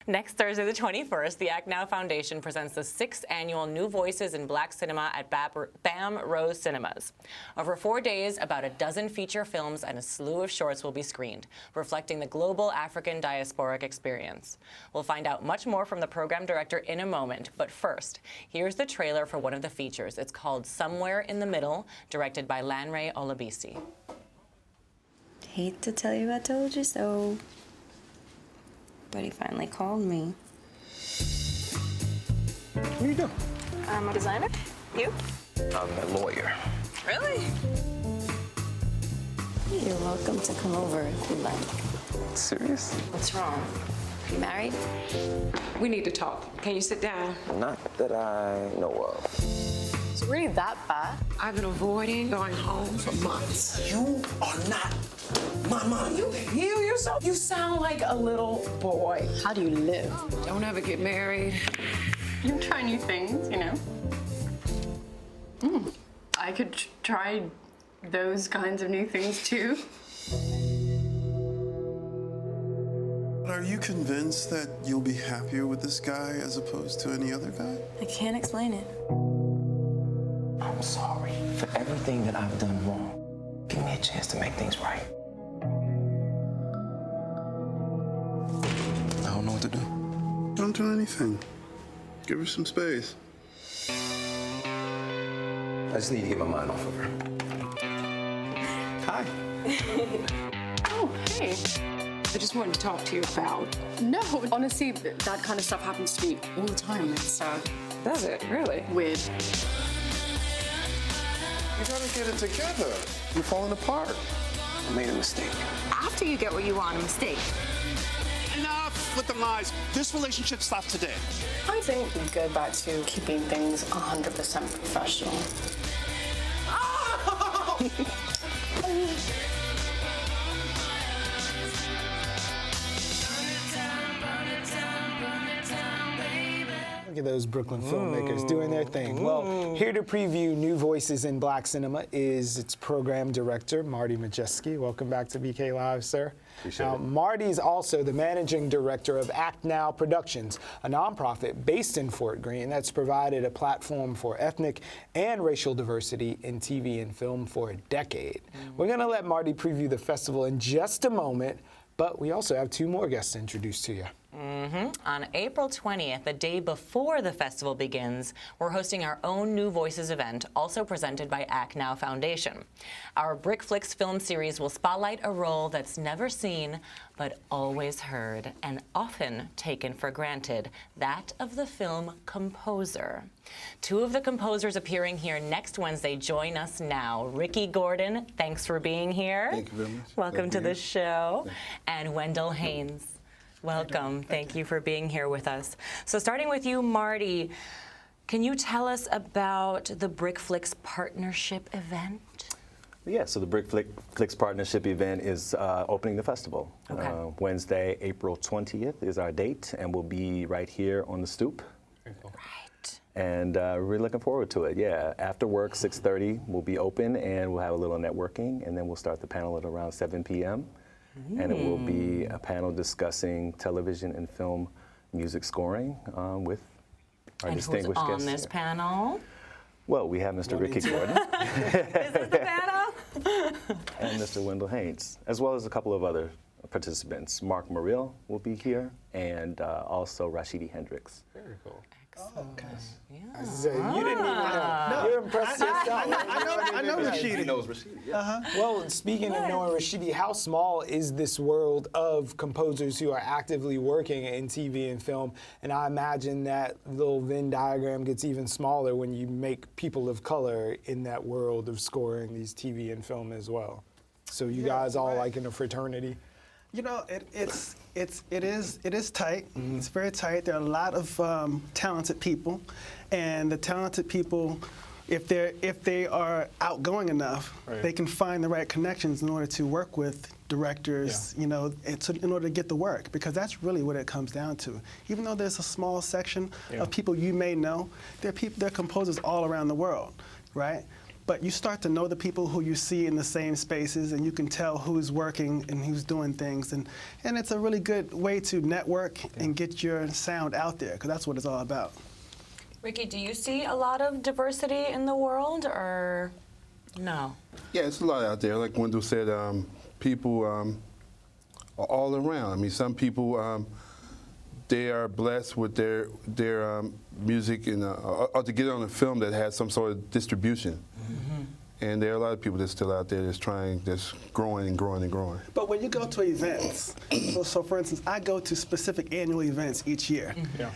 Next Thursday, the 21st, the Act Now Foundation presents the 6th annual New Voices in Black Cinema at BAM Rose Cinemas. Over 4 days, about a dozen feature films and a slew of shorts will be screened, reflecting the global African diasporic experience. We'll find out much more from the program director in a moment, but first, here's the trailer for one of the features. It's called Somewhere in the Middle, directed by Lanre Olabisi. Hate to tell you I told you so. But he finally called me. What are you doing? I'm a designer. You? I'm a lawyer. Really? You're welcome to come over if you'd like. Serious? What's wrong? You married? We need to talk. Can you sit down? Not that I know of. It's really that bad? I've been avoiding going home for months. You are not my mom. You heal yourself? You sound like a little boy. How do you live? Don't ever get married. You try new things, you know. I could try those kinds of new things too. Are you convinced that you'll be happier with this guy as opposed to any other guy? I can't explain it. I'm sorry for everything that I've done wrong. Give me a chance to make things right. I don't know what to do. Don't do anything. Give her some space. I just need to get my mind off of her. Hi. Oh, hey. I just wanted to talk to you about. No, honestly, that kind of stuff happens to me all the time. It's Does it? Really? weird. You gotta get it together. You're falling apart. I made a mistake. After you get what you want, a mistake. Enough with the lies. This relationship stops today. I think we go back to keeping things 100% professional. Look at those Brooklyn filmmakers doing their thing. Well, here to preview New Voices in Black Cinema is its program director, Marty Majeski. Welcome back to BK Live, sir. Marty is also the managing director of Act Now Productions, a nonprofit based in Fort Greene that's provided a platform for ethnic and racial diversity in TV and film for a decade. We're going to let Marty preview the festival in just a moment, but we also have 2 more guests to introduce to you. On April 20th, the day before the festival begins, we're hosting our own New Voices event, also presented by Act Now Foundation. Our BRIC Flicks film series will spotlight a role that's never seen, but always heard, and often taken for granted, that of the film composer. 2 of the composers appearing here next Wednesday join us now. Ricky Gordon, thanks for being here. Thank you very much. Welcome to the show. And Wendell Haynes. Welcome. Thank you for being here with us. So starting with you, Marty, can you tell us about the BRIC Flicks partnership event? Yeah, so the BRIC Flicks partnership event is opening the festival. Okay. Wednesday, April 20th is our date, and we'll be right here on the stoop. Right. And we're looking forward to it. Yeah, after work, 6:30, we'll be open, and we'll have a little networking, and then we'll start the panel at around 7 p.m. And it will be a panel discussing television and film music scoring with our distinguished guests. And who's on this panel? Well, we have Mr. Ricky Gordon. Is this the panel? And Mr. Wendell Haynes, as well as a couple of other participants. Mark Morrill will be here, and also Rashidi Hendricks. Very cool. Okay. Yeah. You didn't even know. You're impressed yourself. I know Rashidi. He knows Rashidi, yeah. Well, speaking of knowing Rashidi, how small is this world of composers who are actively working in TV and film? And I imagine that little Venn diagram gets even smaller when you make people of color in that world of scoring these TV and film as well. So you guys all like in a fraternity? You know, it is tight. It's very tight. There are a lot of talented people, and the talented people, if they are outgoing enough, they can find the right connections in order to work with directors. You know, in order to get the work, because that's really what it comes down to. Even though there's a small section of people you may know, there are composers all around the world, right? but you start to know the people who you see in the same spaces, and you can tell who's working and who's doing things, and it's a really good way to network and get your sound out there, because that's what it's all about. Ricky, do you see a lot of diversity in the world, or no? Yeah, it's a lot out there. Like Wendell said, people are all around. I mean, some people, they are blessed with their music and or to get on a film that has some sort of distribution. And there are a lot of people that's still out there that's growing and growing and growing. But when you go to events, so for instance, I go to specific annual events each year,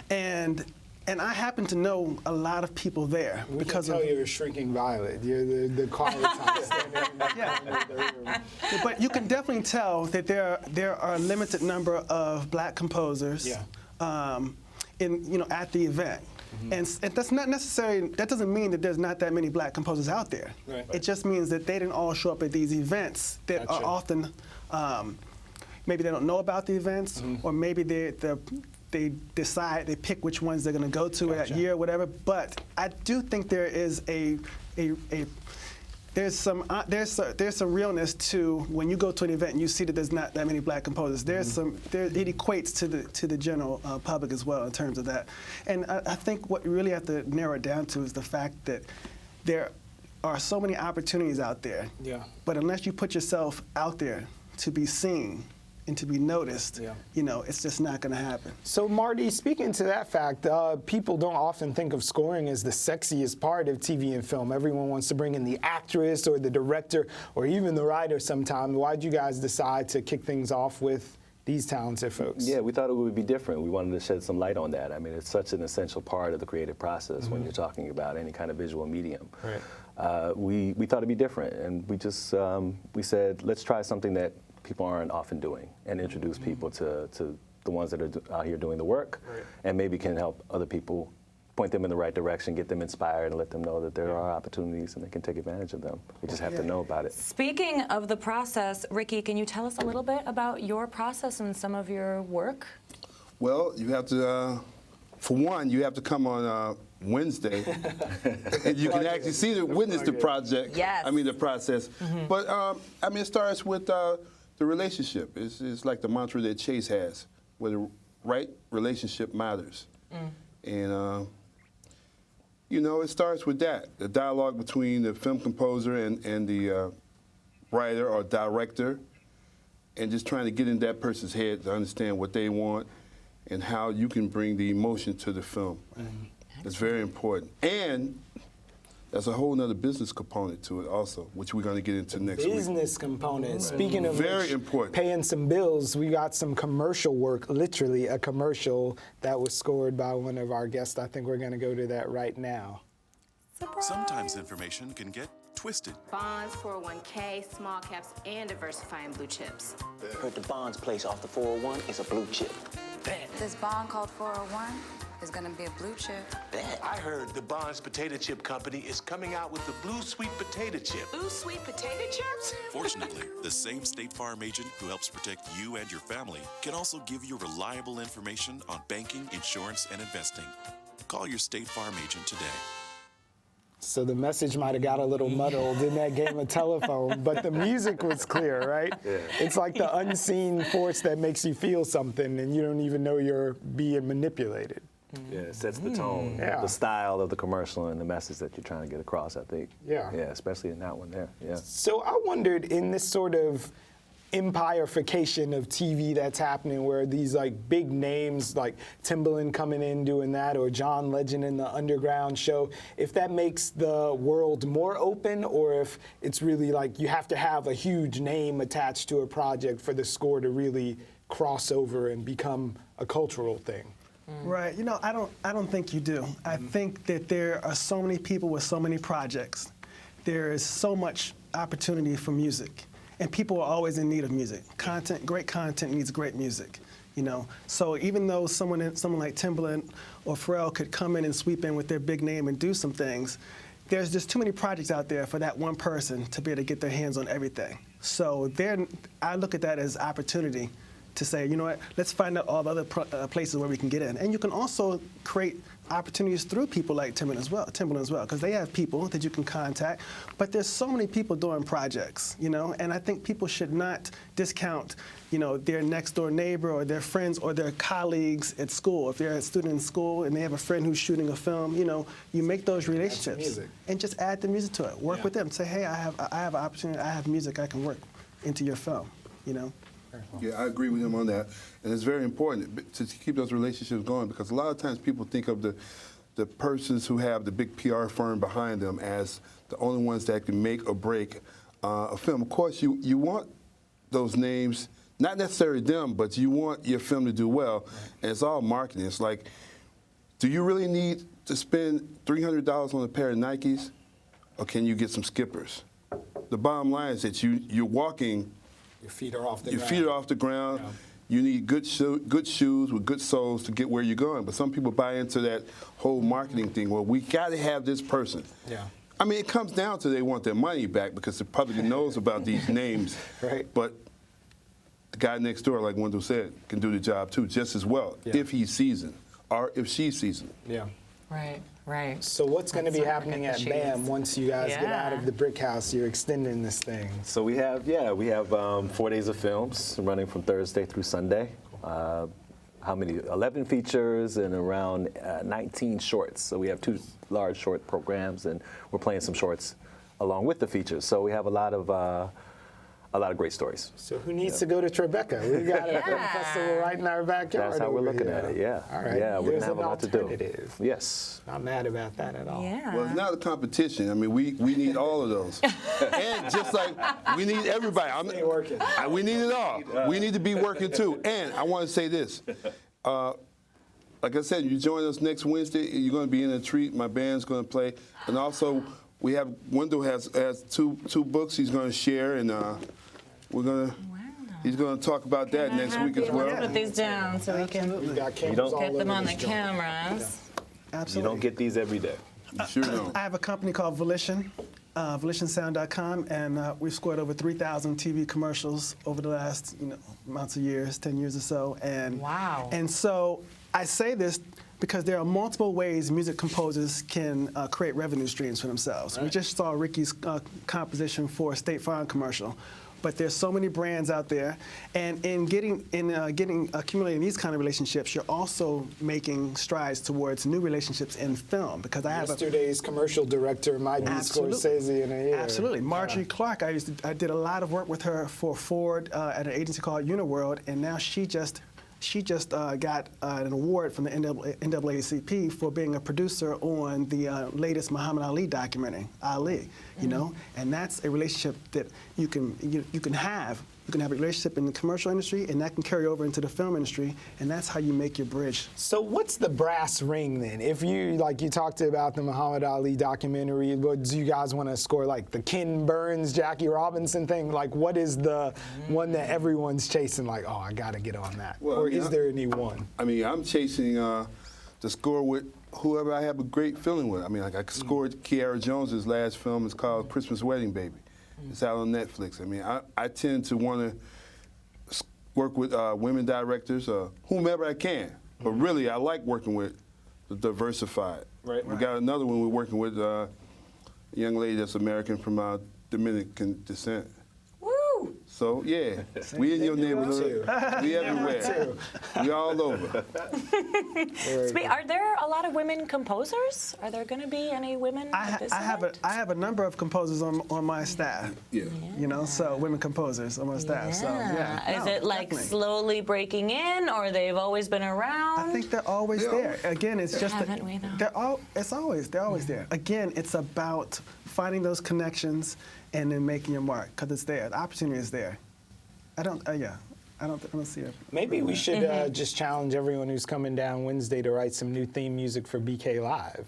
and I happen to know a lot of people there because can tell you're a shrinking violet. You're the quiet type standing in the room. But you can definitely tell that there are a limited number of black composers at the event. And that's not necessarily, that doesn't mean that there's not that many black composers out there. Right. It just means that they didn't all show up at these events that are often, maybe they don't know about the events, or maybe they decide, they pick which ones they're going to go to that year, whatever. But I do think there is there's some realness to when you go to an event and you see that there's not that many black composers. It equates to the general public as well in terms of that. And I think what you really have to narrow it down to is the fact that there are so many opportunities out there. Yeah. But unless you put yourself out there to be seen and to be noticed, it's just not going to happen. So Marty, speaking to that fact, people don't often think of scoring as the sexiest part of TV and film. Everyone wants to bring in the actress or the director or even the writer sometimes. Why'd you guys decide to kick things off with these talented folks? Yeah, we thought it would be different. We wanted to shed some light on that. I mean, it's such an essential part of the creative process when you're talking about any kind of visual medium. Right. We thought it'd be different, and we just we said, let's try something that people aren't often doing, and introduce people to the ones that are out here doing the work, and maybe can help other people, point them in the right direction, get them inspired, and let them know that there are opportunities and they can take advantage of them. We just have to know about it. Speaking of the process, Ricky, can you tell us a little bit about your process and some of your work? Well, you have to, for one, you have to come on Wednesday, and you can actually witness the project. Yes. I mean, the process. But I mean, it starts with the relationship. It's like the mantra that Chase has, where the right relationship matters. And it starts with that, the dialogue between the film composer and the writer or director, and just trying to get in that person's head to understand what they want and how you can bring the emotion to the film. It's very important. And there's a whole nother business component to it also, which we're going to get into next week. Business component. Speaking of very important, paying some bills, we got some commercial work, literally a commercial that was scored by one of our guests. I think we're going to go to that right now. Surprise. Sometimes information can get twisted. Bonds, 401k, small caps, and diversifying blue chips. Heard the bonds place off the 401 is a blue chip. This bond called 401 is gonna be a blue chip. I heard the Bonds Potato Chip Company is coming out with the Blue Sweet Potato Chip. Blue sweet potato chips? Fortunately, the same State Farm agent who helps protect you and your family can also give you reliable information on banking, insurance, and investing. Call your State Farm agent today. So the message might have got a little muddled in that game of telephone, but the music was clear, right? Yeah. It's like the unseen force that makes you feel something and you don't even know you're being manipulated. Yeah, it sets the tone, the style of the commercial and the message that you're trying to get across, I think. Yeah. Yeah, especially in that one there, yeah. So I wondered, in this sort of empirification of TV that's happening, where these like big names like Timbaland coming in doing that, or John Legend in the Underground show, if that makes the world more open, or if it's really like you have to have a huge name attached to a project for the score to really cross over and become a cultural thing. Right. I don't think you do. I think that there are so many people with so many projects. There is so much opportunity for music, and people are always in need of music. Great content needs great music. So even though someone like Timbaland or Pharrell could come in and sweep in with their big name and do some things, there's just too many projects out there for that one person to be able to get their hands on everything. So I look at that as opportunity to say, you know what, let's find out all the other places where we can get in. And you can also create opportunities through people like Timberland as well, because they have people that you can contact. But there's so many people doing projects, you know, and I think people should not discount, you know, their next door neighbor or their friends or their colleagues at school. If they're a student in school and they have a friend who's shooting a film, you know, you make those relationships and just add the music to it. Work with them. Say, hey, I have an opportunity. I have music I can work into your film, you know. Yeah, I agree with him on that. And it's very important to keep those relationships going, because a lot of times people think of the persons who have the big PR firm behind them as the only ones that can make or break a film. Of course, you want those names, not necessarily them, but you want your film to do well. And it's all marketing. It's like, do you really need to spend $300 on a pair of Nikes, or can you get some Skippers? The bottom line is that you're walking. Your feet are off the Your ground. feet are off the ground. Yeah. You need good shoes with good soles to get where you're going. But some people buy into that whole marketing thing. Well, we got to have this person. Yeah. I mean, it comes down to they want their money back because the public knows about these names. Right. But the guy next door, like Wendell said, can do the job too just as well if he's seasoned or if she's seasoned. Yeah. Right, right. So what's going to be happening at BAM once you guys get out of the BRIC House? You're extending this thing. So we have 4 days of films running from Thursday through Sunday. How many? 11 features and around 19 shorts. So we have 2 large short programs, and we're playing some shorts along with the features. So we have a lot of great stories. So who needs to go to Tribeca? We got a film festival right in our backyard. That's how we're looking at it, yeah. All right. Yeah, we're going to have a lot to do. Yes. Not mad about that at all. Yeah. Well, it's not a competition. I mean, we need all of those. And just like we need everybody. We need it all. We need to be working too. And I want to say this. Like I said, you join us next Wednesday, you're going to be in a treat. My band's going to play. And also, we have, Wendell has two books he's going to share, and he's going to talk about that next week as well. Put these down so we can get them on the cameras. Absolutely. You don't get these every day. You sure don't. I have a company called Volition, VolitionSound.com, and we've scored over 3,000 TV commercials over the last months of years, 10 years or so. And wow. And so I say this because there are multiple ways music composers can create revenue streams for themselves. Right. We just saw Ricky's composition for a State Farm commercial. But there's so many brands out there, and in accumulating these kind of relationships, you're also making strides towards new relationships in film. Because I have yesterday's commercial director might be Scorsese in a year. Absolutely, Marjorie Clark. I did a lot of work with her for Ford at an agency called Uniworld, and now she just got an award from the NAACP for being a producer on the latest Muhammad Ali documentary, Ali. You know, and that's a relationship that you can have. You can have a relationship in the commercial industry, and that can carry over into the film industry, and that's how you make your bridge. So what's the brass ring then? If you talked about the Muhammad Ali documentary, but do you guys want to score like the Ken Burns, Jackie Robinson thing? Like, what is the one that everyone's chasing? Like, oh, I got to get on that. Well, or is there any one? I mean, I'm chasing the score with whoever I have a great feeling with. I mean, like I scored Kiara Jones's last film. It's called Christmas Wedding Baby. It's out on Netflix. I mean, I tend to want to work with women directors, whomever I can. But really, I like working with the diversified. Right. We got another one we're working with, a young lady that's American from Dominican descent. Woo! So, yeah, we in your neighborhood. We everywhere. We all over. Are there a lot of women composers? Are there going to be any women at this event? I have a number of composers on my staff. Yeah. You know, so women composers on my staff. Yeah. So yeah. Is it like slowly breaking in, or they've always been around? I think they're always there. Again, it's just Haven't we, though? they're always there. Again, it's about finding those connections and then making your mark, because it's there. The opportunity is there. I don't see it. Maybe we should just challenge everyone who's coming down Wednesday to write some new theme music for BK Live.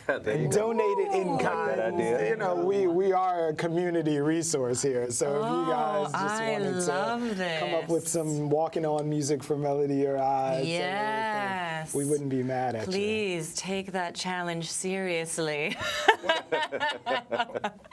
And donate it in kind. You know, we are a community resource here. So if you guys just wanted to come up with some walking on music for Melody Your Eyes, yes, we wouldn't be mad at you. Please take that challenge seriously.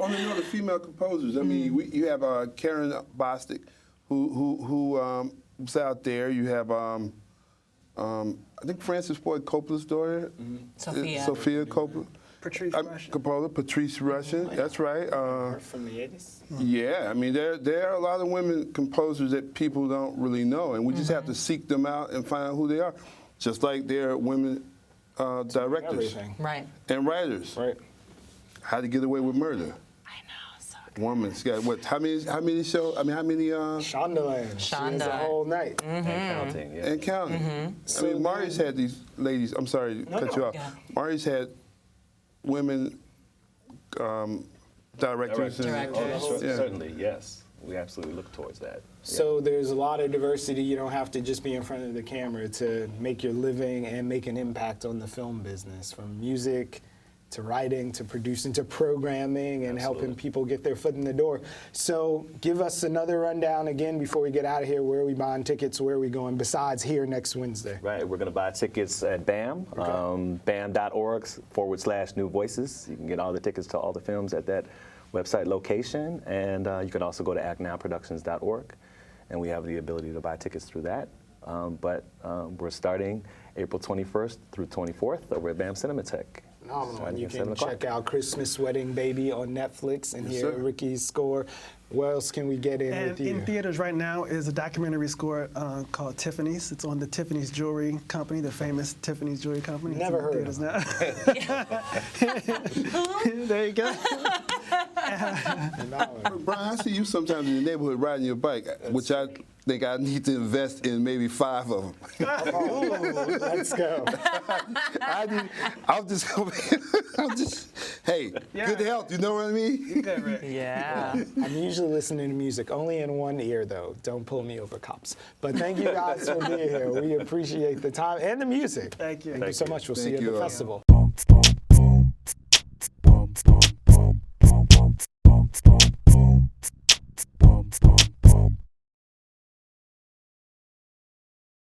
On the female composers, I mean, you have Karen Bostic, who it's out there. You have, I think Francis Ford Coppola's daughter, Sophia Coppola. Patrice Rushen. Coppola, Patrice Rushen. That's right. From the 80s? Yeah, I mean, there are a lot of women composers that people don't really know, and we just have to seek them out and find out who they are. Just like there are women directors right. and writers. Right. How to Get Away with Murder. Woman's got what? How many shows? I mean, how many? Shondaland. Shonda. The whole night. And counting. Yeah. And counting. I mean, Mari's had these ladies. I'm sorry to cut you off. Yeah. Mari's had women directors. Directors. Certainly, yes. We absolutely look towards that. So there's a lot of diversity. You don't have to just be in front of the camera to make your living and make an impact on the film business, from music to writing, to producing, to programming, and helping people get their foot in the door. So give us another rundown again before we get out of here. Where are we buying tickets? Where are we going besides here next Wednesday? Right, we're going to buy tickets at BAM, bam.org/New Voices. You can get all the tickets to all the films at that website location, and you can also go to actnowproductions.org, and we have the ability to buy tickets through that. But we're starting April 21st through 24th over at BAM Cinematheque. Phenomenal. And you can check out Christmas Wedding Baby on Netflix and hear Ricky's score. What else can we get in with you? In theaters right now is a documentary score called Tiffany's. It's on the Tiffany's Jewelry Company, the famous Tiffany's Jewelry Company. Never heard of it. There you go. Brian, I see you sometimes in the neighborhood riding your bike, which I think I need to invest in maybe 5 of them. Oh, let's go. Hey, good health, you know what I mean? You good, Rick. Yeah. I'm usually listening to music, only in one ear though. Don't pull me over, cops. But thank you guys for being here. We appreciate the time and the music. Thank you. Thank you so much. We'll see you at the festival.